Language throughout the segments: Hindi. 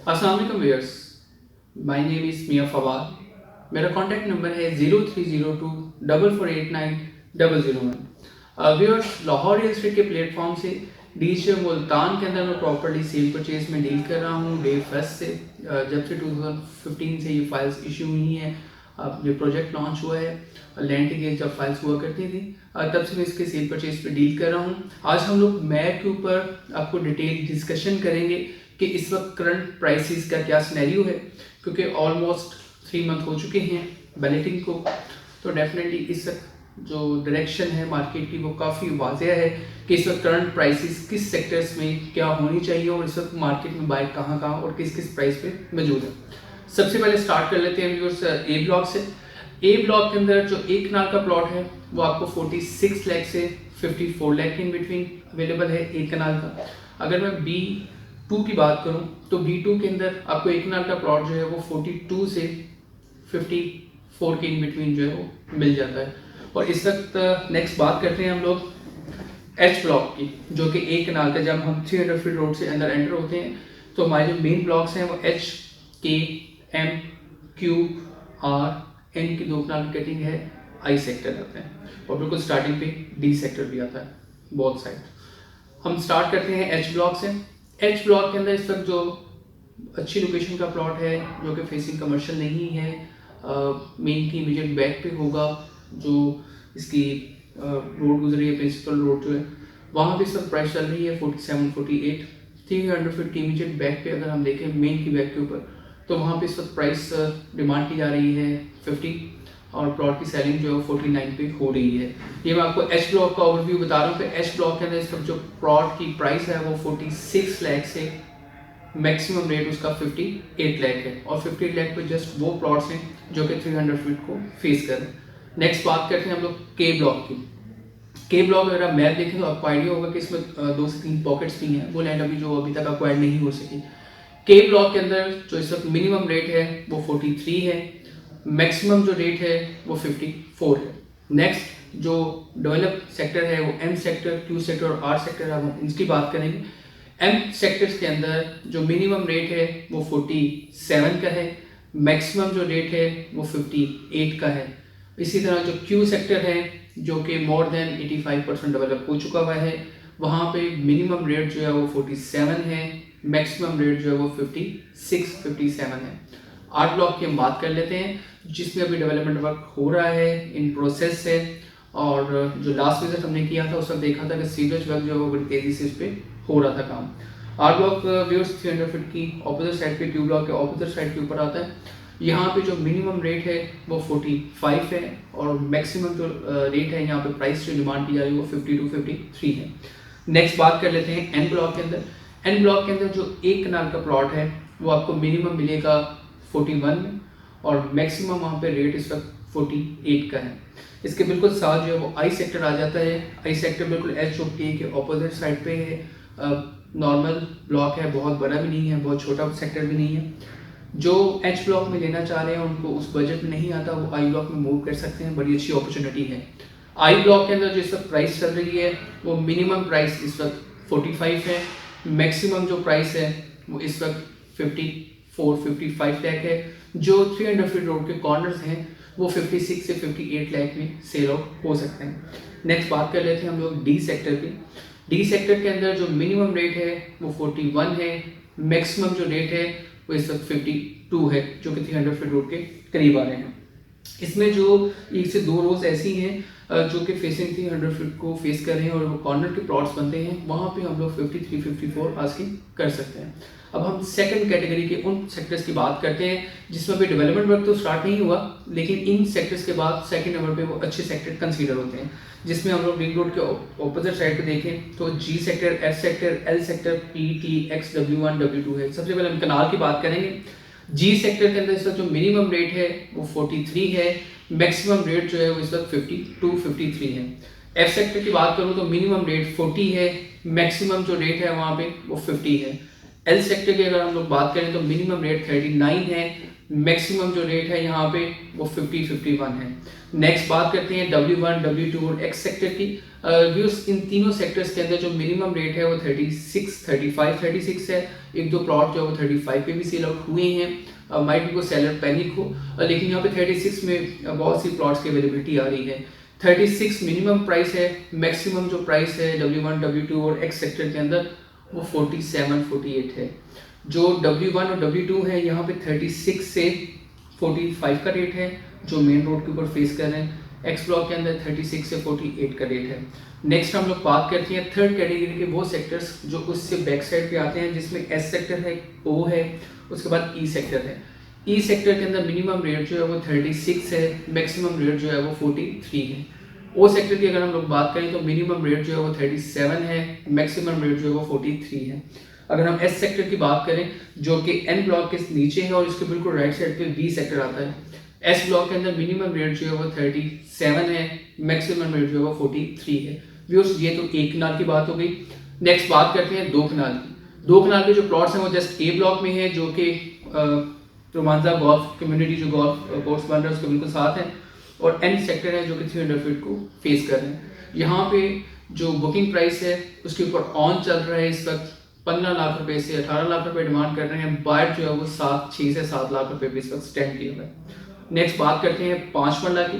अस्सलाम वालेकुम व्यूअर्स, माय नेम इज़ मियां फवाद। मेरा कॉन्टैक्ट नंबर है 0302 4489 001। व्यूअर्स, लाहौर रियल एस्टेट के प्लेटफॉर्म से डीएचए मुल्तान के अंदर मैं प्रॉपर्टी सेल परचेज में डील कर रहा हूँ डे फर्स्ट से। जब से 2015 से ये फाइल्स इशू हुई हैं, ये प्रोजेक्ट लॉन्च हुआ है, लैंड के केस जब फाइल्स हुआ करती थी तब से मैं इसके सेल परचेज पे डील कर रहा हूँ। आज हम लोग मैप के ऊपर आपको डिटेल डिस्कशन करेंगे कि इस वक्त करंट प्राइसेस का क्या सिनेरियो है, क्योंकि ऑलमोस्ट 3 मंथ हो चुके हैं बैलेटिंग को। तो डेफिनेटली इस वक्त जो डायरेक्शन है मार्केट की वो काफ़ी वाज़ेह है कि इस वक्त करंट प्राइसेस किस सेक्टर्स में क्या होनी चाहिए और इस वक्त मार्केट में बाय कहाँ और किस किस प्राइस पे मौजूद है। सबसे पहले स्टार्ट कर लेते हैं व्यूअर्स ए ब्लॉक से। ए ब्लॉक के अंदर जो एक कनाल का प्लॉट है वो आपको 46 लाख से 54 लाख के इन बिटवीन अवेलेबल है एक कनाल का। अगर मैं B2 की बात करूं तो B2 के अंदर आपको एक कनाल का प्लॉट जो है वो 42 से 54 के इन बिटवीन जो है वो मिल जाता है। और इस वक्त नेक्स्ट बात करते हैं हम लोग एच ब्लॉक की, जो कि एक कनाल का। जब हम 300 फीट रोड से अंदर एंटर होते हैं तो हमारे जो मेन ब्लॉक्स हैं वो H, K, M, Q, R, N की 2 कनाल की कटिंग है, I सेक्टर आता है और बिल्कुल स्टार्टिंग पे D सेक्टर भी आता है बोथ साइड। हम स्टार्ट करते हैं एच ब्लॉक से। एच ब्लॉक के अंदर इस वक्त जो अच्छी लोकेशन का प्लॉट है जो कि फेसिंग कमर्शियल नहीं है, मेन की इमीडिएट बैक पे होगा, जो इसकी रोड गुजरी है प्रिंसिपल रोड जो है वहाँ पे इस वक्त प्राइस चल रही है 47, 48। 300 फीट की इमीडिएट बैक पे अगर हम देखें मेन की बैक के ऊपर तो वहाँ पे इस वक्त प्राइस डिमांड की जा रही है 50 और प्लॉट की सेलिंग जो है 49 पे हो रही है। ये मैं आपको एच ब्लॉक का ओवरव्यू बता रहा हूँ कि एच ब्लॉक के अंदर इस वक्त जो प्लॉट की प्राइस है वो 46 लाख से मैक्सिमम रेट उसका 58 लाख है और 58 लाख पे जस्ट वो प्लॉट्स हैं जो कि 300 फीट को फेस कर रहे हैं। नेक्स्ट बात करते हैं हम लोग के ब्लॉक की। के ब्लॉक अगर आप मैप देखें तो आपको आइडिया होगा कि इसमें 2 से 3 पॉकेट्स भी हैं, वो लैंड अभी तक एक्वायर्ड नहीं हो सकी। के ब्लॉक के अंदर जो इस वक्त मिनिमम रेट है वो 43 है, मैक्सिमम जो रेट है वो 54 है। नेक्स्ट जो डेवलप सेक्टर है वो एम सेक्टर, क्यू सेक्टर और आर सेक्टर है, हम इसकी बात करेंगे। एम सेक्टर्स के अंदर जो मिनिमम रेट है वो 47 का है, मैक्सिमम जो रेट है वो 58 का है। इसी तरह जो क्यू सेक्टर है जो कि मोर देन 85% डेवलप हो चुका हुआ है, वहाँ पे मिनिमम रेट जो है वो 47 है, मैक्सिमम रेट जो है वो 56, 57 है। आर ब्लॉक की हम बात कर लेते हैं जिसमें अभी डेवलपमेंट वर्क हो रहा है, इन प्रोसेस है। और जो लास्ट विजिट हमने किया था उस वक्त देखा था कि सीवरेज वर्क जो है वो बड़ी तेज़ी से इस पर हो रहा था काम। आर ब्लॉक व्यूअर्स 300 फीट की ऑपोजिट साइड पे, क्यू ब्लॉक के ऑपोजिट साइड के ऊपर आता है। यहाँ पे जो मिनिमम रेट है वो 45 है और मैक्सिमम जो रेट है यहाँ पे प्राइस जो डिमांड की जा रही है वो 52, 53 है। नेक्स्ट बात कर लेते हैं एन ब्लॉक के अंदर। एन ब्लॉक के अंदर जो एक कनाल का प्लॉट है वो आपको मिनिमम मिलेगा 41 में और मैक्सिमम वहाँ पे रेट इस वक्त 48 का है। इसके बिल्कुल साथ जो है वो आई सेक्टर आ जाता है। आई सेक्टर बिल्कुल एच ओ के ऑपोजिट साइड पे है, नॉर्मल ब्लॉक है, बहुत बड़ा भी नहीं है, बहुत छोटा सेक्टर भी नहीं है। जो एच ब्लॉक में लेना चाह रहे हैं उनको उस बजट में नहीं आता वो आई ब्लॉक में मूव कर सकते हैं, बड़ी अच्छी अपॉर्चुनिटी है। आई ब्लॉक के अंदर जो इस वक्त प्राइस चल रही है वो मिनिमम प्राइस इस वक्त 45 है, मैक्सिमम जो प्राइस है वो इस वक्त 54, 55 लाख है। जो 300 फीट रोड के कॉर्नर्स हैं वो 56 से 58 लाख में सेल आउट हो सकते हैं। नेक्स्ट बात कर लेते हैं हम लोग डी सेक्टर की। डी सेक्टर के अंदर जो मिनिमम रेट है वो 41 है, मैक्सिमम जो रेट है वो इस वक्त 52 है, जो कि 300 फीट रोड के करीब आ रहे हैं। इसमें जो 1 से 2 रोज ऐसी हैं जो कि फेसिंग 300 फीट को फेस कर रहे हैं और वो कॉर्नर के प्लॉट्स बनते हैं, वहाँ पे हम लोग 53, 54 आस्किंग कर सकते हैं। अब हम सेकंड कैटेगरी के उन सेक्टर्स की बात करते हैं जिसमें भी डेवलपमेंट वर्क तो स्टार्ट नहीं हुआ, लेकिन इन सेक्टर्स के बाद सेकंड नंबर पे वो अच्छे सेक्टर कंसीडर होते हैं। जिसमें हम लोग रिंग रोड के ऑपोजिट साइड पे देखें तो G sector, F sector, L sector, P, T, X, W1, W2 है। सबसे पहले हम कनाल की बात करेंगे। जी सेक्टर के अंदर इस वक्त जो मिनिमम रेट है वो 43 है, मैक्सिमम रेट जो है वो इस वक्त 52, 53 है। एफ सेक्टर की बात करूँ तो मिनिमम रेट 40 है, मैक्सिमम जो रेट है वहाँ पे वो 50 है। एल सेक्टर की अगर हम लोग बात करें तो मिनिमम रेट 39 है, मैक्सिमम जो रेट है यहाँ पे वो 50-51 है। नेक्स्ट बात करते हैं W1, W2 और X सेक्टर की। व्यूअर्स इन तीनों सेक्टर्स के अंदर जो मिनिमम रेट है वो 36, 35, 36 है। एक दो प्लॉट जो है वो 35 पे भी सेल आउट हुए हैं, माइट भी को सेलर पैनिक हो, लेकिन यहाँ पे 36 में बहुत सी प्लॉट्स की अवेलेबिलिटी आ रही है। 36 मिनिमम प्राइस है, मैक्सिमम जो प्राइस है W1, W2 और X सेक्टर के अंदर वो 47, 48 है। जो W1 और W2 है यहाँ पे 36 से 45 का रेट है जो मेन रोड के ऊपर फेस कर रहे हैं। एक्स ब्लॉक के अंदर 36 से 48 का रेट है। नेक्स्ट हम लोग बात करते हैं थर्ड कैटेगरी के वो सेक्टर्स जो उससे बैक साइड पे आते हैं, जिसमें एस सेक्टर है, ओ है, उसके बाद ई सेक्टर है। ई सेक्टर के अंदर मिनिमम रेट जो है वो 36 है, मैक्सिमम रेट जो है वो 43 है। ओ सेक्टर की अगर हम लोग बात करें तो मिनिमम रेट जो है वो 37 है, मैक्सिमम रेट जो है वो 43 है। अगर हम एस सेक्टर की बात करें जो कि एन ब्लॉक के नीचे है और इसके बिल्कुल राइट साइड पे बी सेक्टर आता है, एस ब्लॉक के अंदर मिनिमम रेट जो है वो 37 है, मैक्सिमम रेट जो है वो 43 है। व्यूअर्स ये तो एक कनाल की बात हो गई। नेक्स्ट बात करते हैं दो कनाल की। दो कनाल के जो प्लॉट्स हैं वो जस्ट ए ब्लॉक में है जो कि रोमांजा गोल्फ कम्युनिटी जो गोल्फ कोर्स बन रहा है उसके बिल्कुल साथ है, और एन सेक्टर है जो कि 300 फीट को फेस कर रहे हैं। यहाँ पे जो बुकिंग प्राइस है उसके ऊपर ऑन चल रहा है इस वक्त 15 लाख रुपए से 18 लाख रुपए डिमांड कर रहे हैं। बायर जो है वो 6 से 7 लाख रुपए पे इस वक्त स्टैंड किया हुआ है। नेक्स्ट बात करते हैं 5 मरला की।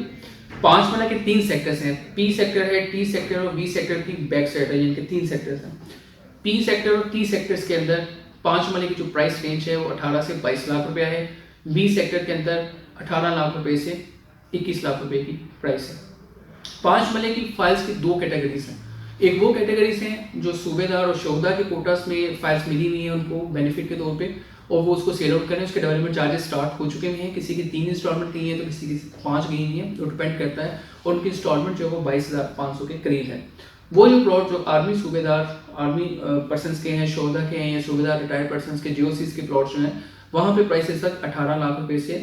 5 मरला के 3 सेक्टर्स हैं, पी सेक्टर है, टी सेक्टर और बी सेक्टर की बैक साइड है, जिनके 3 सेक्टर्स हैं। पी सेक्टर और टी सेक्टर्स के अंदर 5 मरले की जो प्राइस रेंज है वो 18 से 22 लाख रुपया है। बी सेक्टर के अंदर 18 लाख रुपए से 21 लाख रुपए की प्राइस है। 5 मरले की फाइल्स की दो कैटेगरीज हैं। एक वो कैटेगरीज हैं जो सूबेदार और शोहदा के कोटास में फाइल्स मिली हुई हैं उनको बेनिफिट के तौर पे, और वो उसको सेल आउट करें। उसके डेवलपमेंट चार्जेस स्टार्ट हो चुके हैं, किसी की 3 इंस्टॉलमेंट गई है तो किसी की 5 गई हुई है, तो डिपेंड करता है। और उनकी इंस्टॉलमेंट जो है वो 22,500 के करीब है। वो जो प्लॉट जो आर्मी सूबेदार आर्मी पर्सनस के हैं, शोहदा के हैं या सूबेदार रिटायर्ड पर्सनस के जीओसीज के प्लॉट जो हैं वहाँ पे प्राइसेस तक 18 लाख रुपए से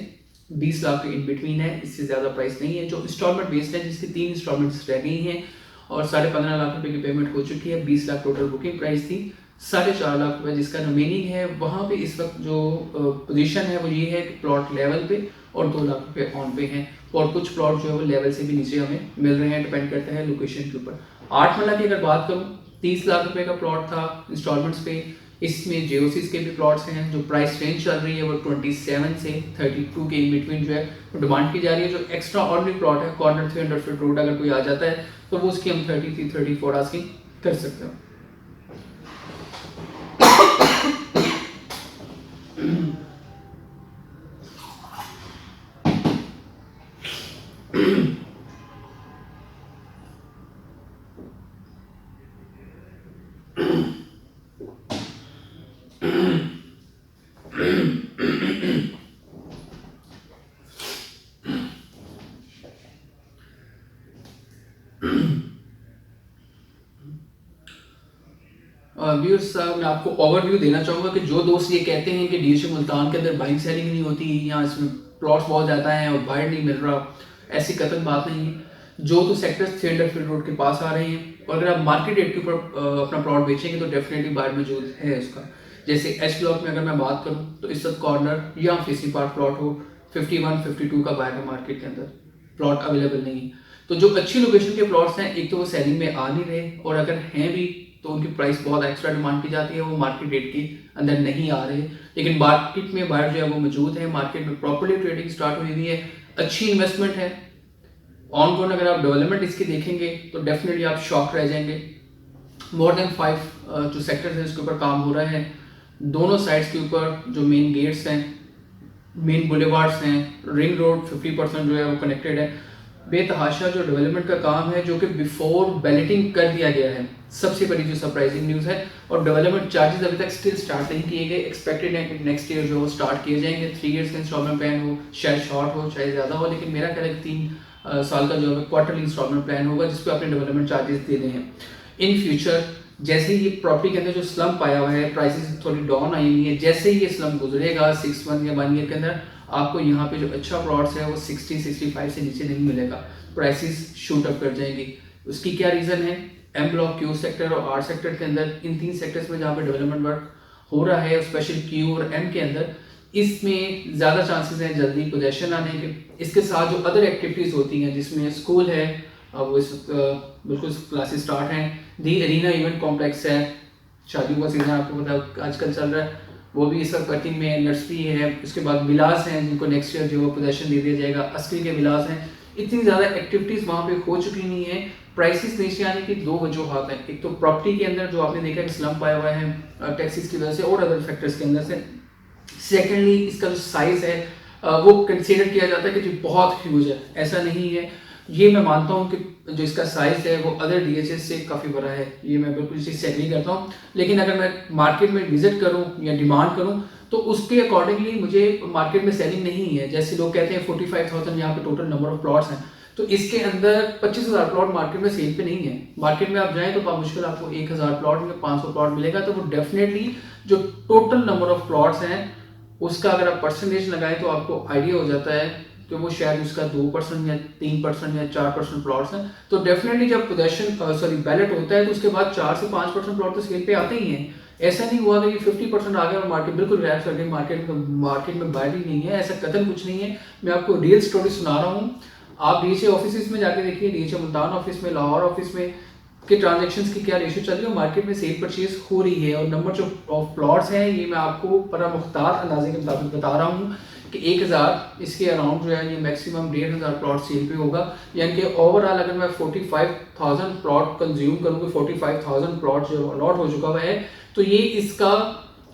20 लाख के इन बिटवीन है, इससे ज़्यादा प्राइस नहीं है। जो इंस्टॉलमेंट बेस्ड है जिसकी 3 इंस्टॉलमेंट्स रह गई हैं और 15.5 लाख रुपए की पेमेंट हो चुकी है, 20 लाख टोटल बुकिंग प्राइस थी, 4.5 लाख रुपए जिसका रिमेनिंग है। वहाँ पे इस वक्त जो पोजीशन है वो ये है कि प्लॉट लेवल पे और 2 लाख रुपए ऑन पे हैं, और कुछ प्लॉट जो है वो लेवल से भी नीचे हमें मिल रहे हैं, डिपेंड करता है लोकेशन के ऊपर। 8 मरला की अगर बात करूँ 30 लाख रुपए का प्लॉट था इंस्टॉलमेंट्स पे। इसमें जेओसीज के भी प्लॉट्स हैं, जो प्राइस रेंज चल रही है वो 27 से 32 के इन बिटवीन जो है वो डिमांड की जा रही है। जो एक्स्ट्रा ऑर्डिनरी प्लॉट है कॉर्नर 300 फीट रोड अगर कोई आ जाता है तो वो उसकी हम 33, 34 आस्किंग कर सकते हैं। व्यूअर्स साहब मैं आपको ओवरव्यू देना चाहूँगा कि जो दोस्त ये कहते हैं कि डीएसयू मुल्तान के अंदर बाइंग सेलिंग नहीं होती या इसमें प्लॉट्स बहुत ज़्यादा हैं और बायर नहीं मिल रहा, ऐसी कतई बात नहीं है। जो तो सेक्टर्स 300 फीट रोड के पास आ रहे हैं और अगर आप मार्केट रेट के ऊपर अपना प्लॉट बेचेंगे तो डेफिनेटली बायर मौजूद है इसका। जैसे एच ब्लॉक में अगर मैं बात करूँ तो इस वक्त कॉर्नर या फेसिंग पार्ट प्लॉट हो 51, 52 का बायर है, मार्केट के अंदर प्लॉट अवेलेबल नहीं है। तो जो अच्छी लोकेशन के प्लॉट्स हैं एक तो वो सेलिंग में आ नहीं रहे, और अगर हैं भी तो उनकी प्राइस बहुत एक्स्ट्रा डिमांड की जाती है, वो मार्केट रेट के अंदर नहीं आ रहे। लेकिन मार्केट में बायर जो है वो मौजूद है, मार्केट में प्रॉपर्ली ट्रेडिंग स्टार्ट हुई हुई है, अच्छी इन्वेस्टमेंट है ऑन गोन। अगर आप डेवलपमेंट इसकी देखेंगे तो डेफिनेटली आप शॉक रह जाएंगे। मोर देन 5 जो सेक्टर्स हैं इसके ऊपर काम हो रहा है। दोनों साइड्स के ऊपर जो मेन गेट्स हैं, मेन बुलेवार्ड्स हैं, रिंग रोड 50% जो है वो कनेक्टेड है। बेतहाशा जो डेवलपमेंट का काम है जो कि बिफोर बैलेटिंग कर दिया गया है, सबसे बड़ी जो सरप्राइजिंग न्यूज़ है। और डेवलपमेंट चार्जेस अभी तक स्टिल स्टार्ट नहीं किए गए, एक्सपेक्टेड है कि नेक्स्ट ईयर जो वो स्टार्ट किए जाएंगे। 3 ईयर्स का इंस्टॉलमेंट प्लान हो, शायद शॉर्ट हो शायद ज़्यादा हो, लेकिन मेरा ख्याल है 3 साल का जो है क्वार्टरली इंस्टॉलमेंट प्लान होगा जिस पर आपने डेवलपमेंट चार्जेस देने हैं। इन फ्यूचर जैसे ही ये प्रॉपर्टी के अंदर जो स्लम्प आया हुआ है, प्राइसेस थोड़ी डाउन आई हुई है, जैसे ही ये स्लम्प गुजरेगा 6 मंथ या 1 ईयर के अंदर आपको यहाँ पे जो अच्छा प्लॉट्स है वो 60-65 से नीचे नहीं मिलेगा, प्राइसेस शूट अप कर जाएंगी। उसकी क्या रीज़न है? एम ब्लॉक, क्यू सेक्टर और आर सेक्टर के अंदर, इन 3 सेक्टर्स में जहाँ पे डेवलपमेंट वर्क हो रहा है, स्पेशल क्यू और एम के अंदर इसमें ज़्यादा चांसेस हैं जल्दी पोजेशन आने के। इसके साथ जो अदर एक्टिविटीज़ होती हैं जिसमें स्कूल है, वो इस बिल्कुल क्लासेस स्टार्ट हैं। दी एरिना इवेंट कॉम्प्लेक्स है, शादियों का सीजन आपको पता है आजकल चल रहा है, वो भी इस वक्त वर्किंग में। नर्सरी है, उसके बाद विलास हैं जिनको नेक्स्ट ईयर जो पोजेशन दे दिया जाएगा, अस्करी के विलास हैं। इतनी ज़्यादा एक्टिविटीज़ वहाँ पे हो चुकी नहीं है। प्राइसेस नीचे आने की दो वजूहत हैं, एक तो प्रॉपर्टी के अंदर जो आपने देखा कि स्लम्प आया हुआ है टैक्सेस की वजह से और अदर फैक्टर्स के अंदर से। सेकेंडली इसका जो साइज़ है वो कंसीडर किया जाता है कि जो बहुत ह्यूज है, ऐसा नहीं है। ये मैं मानता हूँ कि जो इसका साइज़ है वो अदर डीएचएस से काफ़ी बड़ा है, ये मैं बिल्कुल इस चीज़ से एग्री करता हूँ। लेकिन अगर मैं मार्केट में विजिट करूँ या डिमांड करूँ तो उसके अकॉर्डिंगली मुझे मार्केट में सेलिंग नहीं है। जैसे लोग कहते हैं 45,000 यहाँ पे टोटल नंबर ऑफ प्लॉट्स हैं, तो इसके अंदर 25,000 प्लॉट मार्केट में सेल पे नहीं है। मार्केट में आप जाएँ तो मुश्किल आपको 1,000 प्लॉट या 500 प्लॉट मिलेगा। तो वो डेफिनेटली जो टोटल नंबर ऑफ प्लॉट्स हैं उसका अगर आप परसेंटेज लगाएं तो आपको आइडिया हो जाता है कि वो शायद उसका 2% या 3% या 4% प्लॉट्स हैं। तो डेफिनेटली जब पोजेशन बैलेट होता है तो उसके बाद 4 से 5% प्लॉट तो सेल पे आते ही हैं। ऐसा नहीं हुआ कि ये 50% आ गया और मार्केट बिल्कुल रिलैक्स कर गई, मार्केट में बाय भी नहीं है, ऐसा कतई कुछ नहीं है। मैं आपको रियल स्टोरी सुना रहा हूँ। आप डीएचए ऑफिस में जाके देखिए, डीएचए मुल्तान ऑफिस में, लाहौर ऑफिस में के ट्रांजैक्शंस की क्या रेशियो चल रही है, मार्केट में सेल परचेज हो रही है। और नंबर जो ऑफ प्लॉट्स हैं ये मैं आपको बड़ा मुख्तार अंदाजे के मुताबिक बता रहा हूँ कि 1,000 इसके अराउंड जो है ये मैक्सिमम 1,500 प्लॉट सेल पे होगा। यानी कि ओवरऑल अगर मैं 45,000 प्लॉट कंज्यूम करूँ, 45,000 प्लॉट जो अलॉट हो चुका हुआ है, तो ये इसका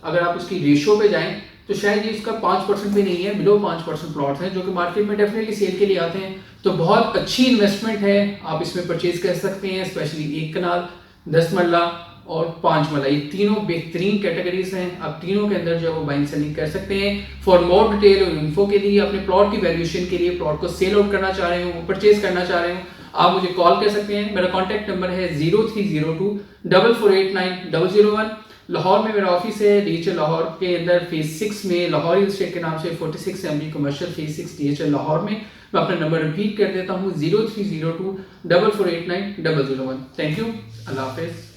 अगर आप उसकी रेशियो पे जाएं तो शायद ये इसका 5% भी नहीं है, बिलो 5% प्लॉट्स हैं जो कि मार्केट में डेफिनेटली सेल के लिए आते हैं। तो बहुत अच्छी इन्वेस्टमेंट है, आप इसमें परचेज कर सकते हैं। स्पेशली 1 कनाल, 10 मरला और 5 मरला, ये तीनों बेहतरीन कैटेगरीज हैं। आप तीनों के अंदर जो है वो बाइंग सेलिंग कर सकते हैं। फॉर मोर डिटेल और इन्फो के लिए, अपने प्लॉट की वैल्यूएशन के लिए, प्लॉट को सेल आउट करना चाह रहे हो, परचेज करना चाह रहे हो, आप मुझे कॉल कर सकते हैं। मेरा कॉन्टैक्ट नंबर है 0302 4489 001। लाहौर में मेरा ऑफिस है, डीएचए लाहौर के अंदर फेज 6 में, लाहौर रियल एस्टेट के नाम से 46 MD commercial phase 6 DHA Lahore में। मैं अपना नंबर रिपीट कर देता हूँ 0302 4489 001। थैंक यू, अल्लाह हाफिज़।